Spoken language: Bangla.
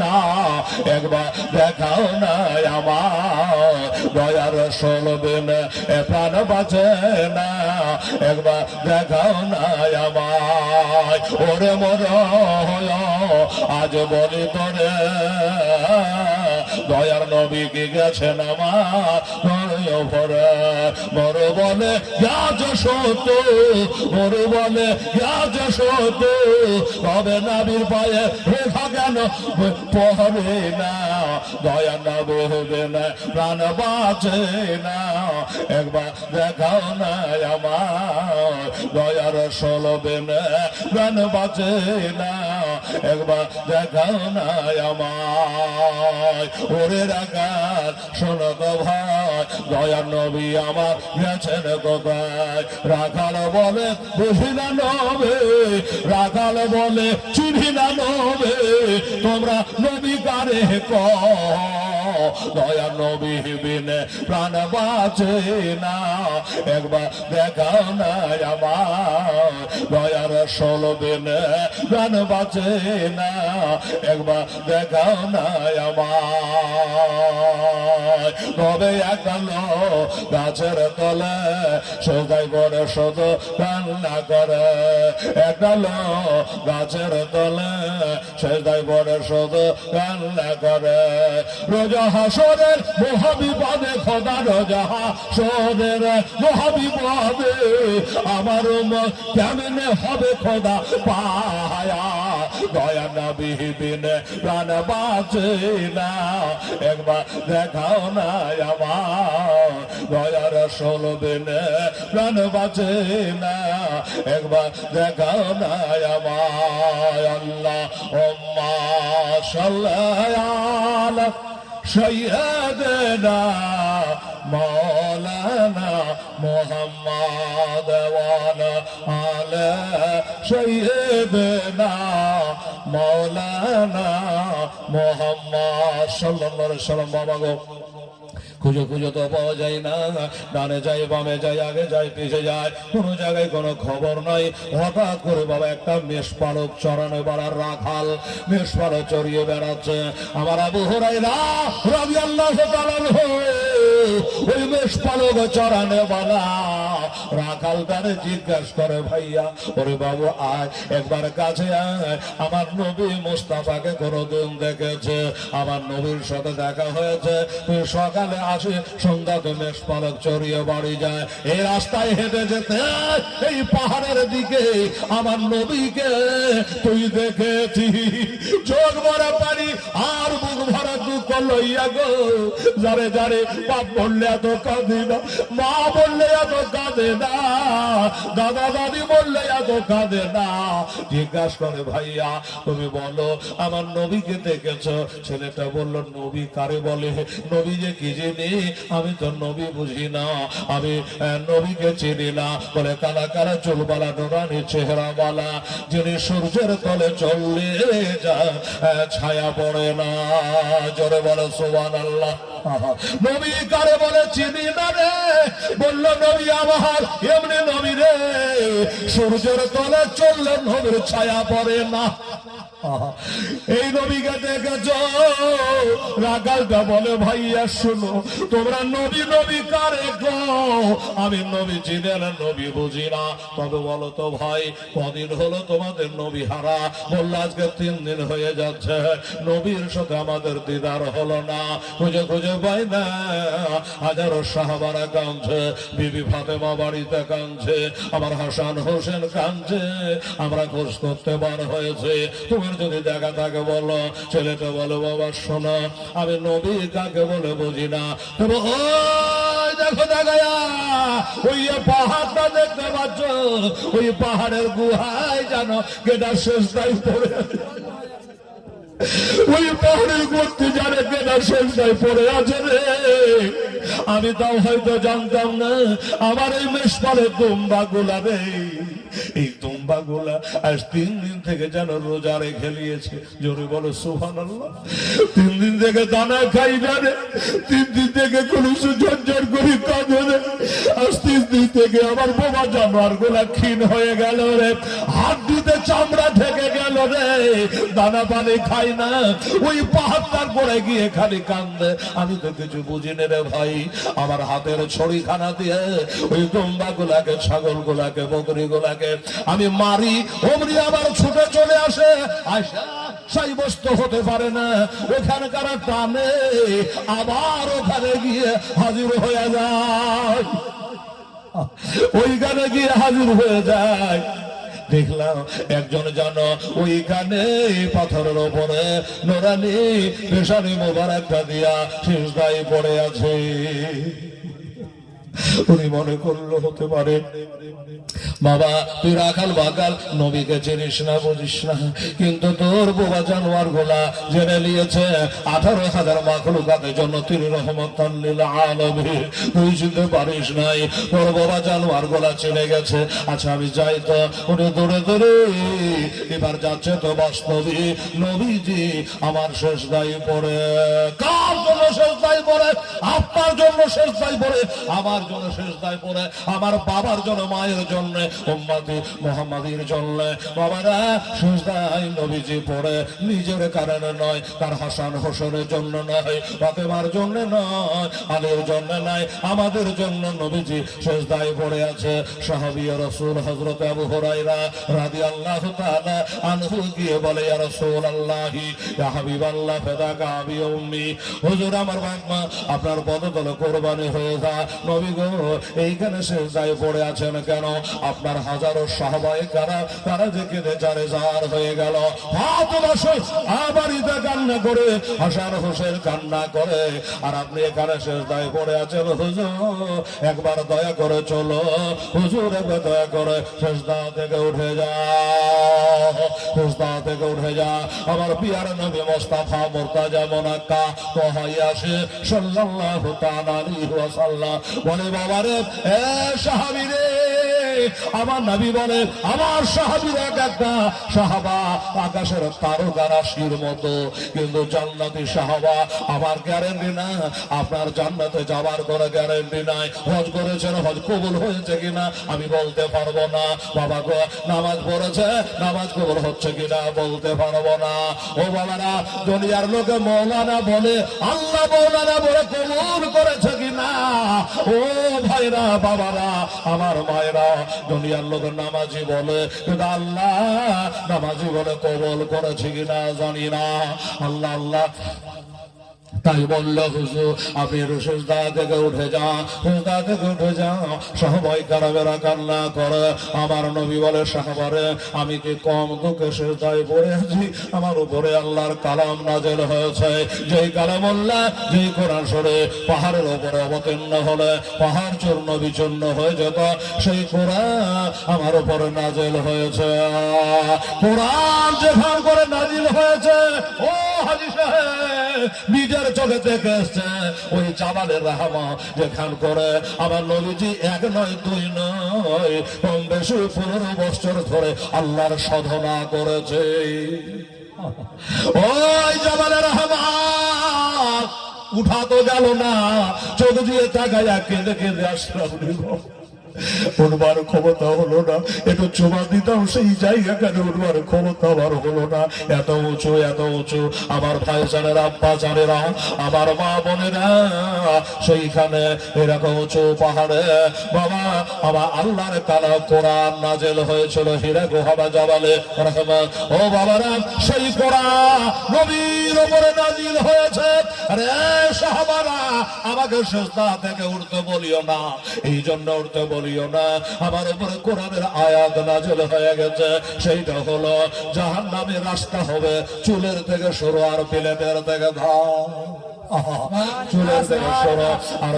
না একবার দেখাও না আমার দয়ার সলবেন প্রাণ বাঁচে না একবার দেখাও না আমার ওরে মর আজ বলি তোরে দয়ার নবী কি গেছেন আমার ভরে মর বলে সত্য মর বলে সত্য তবে নাবির পায়ে রেখা কেন পড়ে না দয়া না বলবে না প্রাণ বাঁচে না একবার দেখাও না আমার দয়ার সলবে না প্রাণ বাঁচে না একবার দেখাও না আমার ওরে রাখার শোনো তো ভাই দয়ার নবী আমার গেছেন কোথায় রাখাল বলে বুঝি না নবে রাখাল বলে চিনি না নবে তোমরা নবী কারে দয়া নবী বিনে প্রাণ বাঁচে না একবার দেখাও না আমার দয়ার সলবেনে প্রাণ বাঁচে না একবার দেখাও না আমার তবে একালো গাছের তলে সোজাই করে শুধু কান্না করে একালো গাছের তলে সোজাই করে শুধু কান্না করে রোজা হাসরের মহাবিপদে খোদা রোজা হাসরের মহাবিপদে আমার কেমনে হবে খোদা পায়া দয়া নবী বিনে প্রাণ বাঁচে না একবার দেখাও না আমার দয়ার সলবেনে প্রাণ বাঁচে না একবার দেখাও না আমার আল্লাহ সাল্লাল্লাহু সৈয়দনা মৌলানা মুহাম্মদ ওয়ালা আলা সৈয়দনা মৌলানা মুহাম্মদ সাল্লাল্লাহু আলাইহি ওয়াসাল্লাম বাবা গো খুঁজে খুঁজে তো পাওয়া যায় না ডানে যায় বামে যায় আগে যায় পিছে যায় কোনো জায়গায় কোনো খবর নাই হঠাৎ করে বাবা একটা মেষ পালক চড়ানো বেড়ার রাখাল মেষ পালক চড়িয়ে বেড়াচ্ছে আমার আবু হুরায়রা রাদিয়াল্লাহু তাআলা ওই মেষ পালক চড়ানো বেলা রাখাল তারে জিজ্ঞাসা করে ভাইয়া ওরে বাবু আয় একবার কাছে আয় আমার নবী মুস্তাফাকে কোনোদিন দেখেছে আমার নবীর সাথে দেখা হয়েছে তুই সকালে আসে সন্ধ্যা মেষ পালক চড়িয়ে বাড়ি যায় এই রাস্তায় হেঁটে যেতে এই পাহাড়ের দিকে আমার নবীকে তুই দেখেছি চোখ ভরা পানি আর বুক ভরা দুঃখ লইয়া গো যারে যারে বাপ বললে এত কাঁদে না মা বললে এত কাঁদে না দাদা দাদি বললে এত কাঁদে না জিজ্ঞাসা করে ভাইয়া তুমি বলো আমার নবীকে দেখেছ ছেলেটা বললো নবী কারে বলে নবী যে কি জিনিস আমি তো নবী বুঝি না আমি নবীকে চিনি না বলে কালা কালা চুলবালা নুরানি চেহারাওয়ালা যিনি সূর্যের তলে চললে যায় ছায়া পড়ে না জোরে বলে সুবহানাল্লাহ নবী কারে বলে চিনি না রে বললো নবী আমার এমনি নবী রে সূর্যের তলে চললে নবীর ছায়া পড়ে না এই নবীকে দেখেছ রাখালটা বলে ভাইয়া শুনো তোমরা নবী নবী কারে গো আমি নবী চিনি না নবী বুঝি না তবে বলো তো ভাই কদিন হলো তোমাদের নবী হারা বললো আজকে 3 দিন হয়ে যাচ্ছে নবীর সাথে আমাদের দিদার হলো না খুঁজে খুঁজে পাই না হাজারো সাহাবারা কাঁদছে বিবি ফাতেমা বাড়িতে কাঁদছে আমার হাসান হোসেন কাঁদছে আমরা খোঁজ করতে বার হয়েছে তুমি যদি দেখা থাকে বলো ছেলেটা বলো বাবা শোনো আমি নবী কাকে বলে বুঝি না তবে ওই দেখো দেখা ওই পাহাড়টা দেখতে পাচ্ছ ওই পাহাড়ের গুহায় জানো কেটা শেষটাই পড়ে ওই পাহাড়ের করতে জানে কেটা শেষটাই পড়ে আছে রে আমি তাও হয়তো জানতাম না আমার এই মেষ পালে দুম্বা গুলা রে এই দুম্বা দুম্বা গুলা আজ 3 দিন থেকে যেন রোজা রেখে নিয়েছে। জোরে বলো সুবহানাল্লাহ। 3 দিন থেকে দানা খাই না রে, 3 দিন থেকে কলুসু ঝরঝর করে কাঁদে রে। আজ 3 দিন থেকে আমার বোবা জানোয়ার গুলা ক্ষীণ হয়ে গেল রে, হাড্ডিতে চামড়া থেকে গেল রে, দানা পানি খাই না, ওই পাহাড়টার পরে গিয়ে খালি কান্দে। আমি তো কিছু বুঝি না রে ভাই, আমার হাতের ছড়িখানা দিয়ে ওই দুম্বা গুলাকে, ছাগল গুলাকে, বকরি গুলাকে আমি মারি, অমনি আবার ছুটে চলে আসে, আসা সাব্যস্ত হতে পারে না, ওখানকার টানে আবার ওখানে গিয়ে হাজির হয়ে যায়, ওইখানে গিয়ে হাজির হয়ে যায়। দেখলাম একজন যেন ওইখানে পাথরের ওপরে নোরানি পেশানি মোবারকটা দিয়া সিজদায় পড়ে আছে। উনি মনে করলো হতে পারে বাবা তুই রাখাল বাগাল, নবীকে চিনিস না, বুঝিস না, কিন্তু তোর বোবা জানোয়ার গোলা জেনে নিয়েছে 18,000 মাখলুকাতের জন্য তিনি রহমতান লিল আলামিন। তুই চিনতে পারিস নাই, তোর বোবা জানোয়ার গোলা চিনে গেছে। আচ্ছা আমি যাই তো। উনি দৌড়ে দৌড়ে এবার যাচ্ছে তো বাস্তবী নবীজি আমার শেষ দায়ী পড়ে। কার জন্য শেষ দায়ী পড়ে? আপনার জন্য শেষ দায়ী পড়ে, আমার জন্য শেষ দায়ী পড়ে, আমার বাবার জন্য, মায়ের জন্য, উম্মতি মুহাম্মাদির জন্য। বাবারা শেষ দায়ী নবীজি পড়ে, নিজের কারণে নয়, তার হাসান হোসেনের জন্য নয়, ফাতেমার জন্য নয়, আলীর জন্য নয়, আমাদের জন্য নবীজি শেষ দায়ী পড়ে আছে। সাহাবী রাসূল হযরত আবু হুরায়রা রাদিয়াল্লাহু তাআলা আনহু গিয়ে বলে, ইয়া রাসূলুল্লাহি ইয়া হাবিবাল্লাহ ফাদাকা আবি উম্মি, হুজুর আমার বাবা আপনার পদতলে কুরবানি হয়ে যা। নবী গো এইখানে সেজদায় পড়ে আছেন কেন? আপনার হাজারো সাহাবায়ে কারা তারা যে কেঁদে জারেজার হয়ে গেল। বাড়িতে কান্না করে, হাসান হোসেন কান্না করে, আর আপনি এখানে সেজদায় পড়ে আছেন। হুজুর একবার দয়া করে চলো, হুজুর একবার দয়া করে সেজদা থেকে উঠে যা, সেজদা থেকে উঠে যা। আমার পিয়ার নবী মুস্তাফা মুর্তাজা মুনাক্কা তোহা ইয়াসির সাল্লাল্লাহু তাআলা আলাইহি ওয়াসাল্লাম বলে, বাবারে এ সাহাবী রে, আমার নবী বলে আমার সাহাবীরা একটা সাহাবা আকাশের তারকা রাশির মতো, কিন্তু জান্নাতি সাহাবা আমার গ্যারান্টি না, আপনার জান্নাতে যাওয়ার কোনো গ্যারান্টি নাই। হজ করেছেন, হজ কবুল হয়েছে কিনা আমি বলতে পারবো না। বাবা গো নামাজ পড়েছে, নামাজ কবুল হচ্ছে কিনা বলতে পারবো না। ও বাবারা দুনিয়ার লোকে মৌলানা বলে, আল্লাহ মৌলানা বলে কবুল করেছে কিনা? ও ভাইরা বাবারা আমার মায়েরা, দুনিয়ার লোক নামাজি বলে, কিন্তু আল্লাহ নামাজি বলে কবুল করেছে কিনা জানি না। আল্লাহ আল্লাহ তাই বলল, হুজুর আপনি সেজদা থেকে উঠে যান, সেজদা থেকে উঠে যান। সাহাবায়ে কেরামেরা কান্না করে। আমার নবী বলে, সাহাবারে আমি কি কম দুঃখে সেজদায় পড়ে আছি? আমার উপরে আল্লাহর কালাম নাযিল হয়েছে, যেই কালামুল্লাহ, যেই কোরআন শরীফ পাহাড়ের উপরে অবতীর্ণ হলে পাহাড় চূর্ণ বিচূর্ণ হয়ে যেত, সেই কোরআন আমার উপরে নাযিল হয়েছে। কোরআন যেখান করে নাযিল হয়েছে, ও হাজী সাহেব নিজের চোখে দেখে এসছে, ওই জাবালের রাহমা যেখান করে আমার নবীজি 1 নয় 2 নয় কম বেশি 15 বছর ধরে আল্লাহর সাধনা করেছে। ওই জাবালের রাহমা উঠা তো গেল না, চোখ দিয়ে তাকায়া কেঁদে কেঁদে আসলাম, উঠবার ক্ষমতা হলো না। একটু চুমা দিতাম সেই জায়গা, কেন উঠবার ক্ষমতা আমার হলো না। এত উঁচু, এত উঁচু। আমার ভাই জানেরা, আব্বা জানেরা, আমার মা বোনেরা, সেইখানে এরকম উঁচু পাহাড়ে বাবা আমার আল্লাহর কালাম কোরআন নাযিল হয়েছিল হীরা গুহাবা জাবালে রহমান। ও বাবারা সেই কোরআন নবীর উপরে নাযিল হয়েছে। আরে সাহাবারা আমাকে সিজদা থেকে উঠতে বলিও না, এই জন্য উঠতে বলিও না, আমার উপরে কোরআনের আয়াত নাযিল হয়ে গেছে। সেইটা হলো জাহান্নামের রাস্তা হবে চুলের থেকে শুরু আর প্লেটের থেকে ঘাড়, চুলের থেকে শুরু আর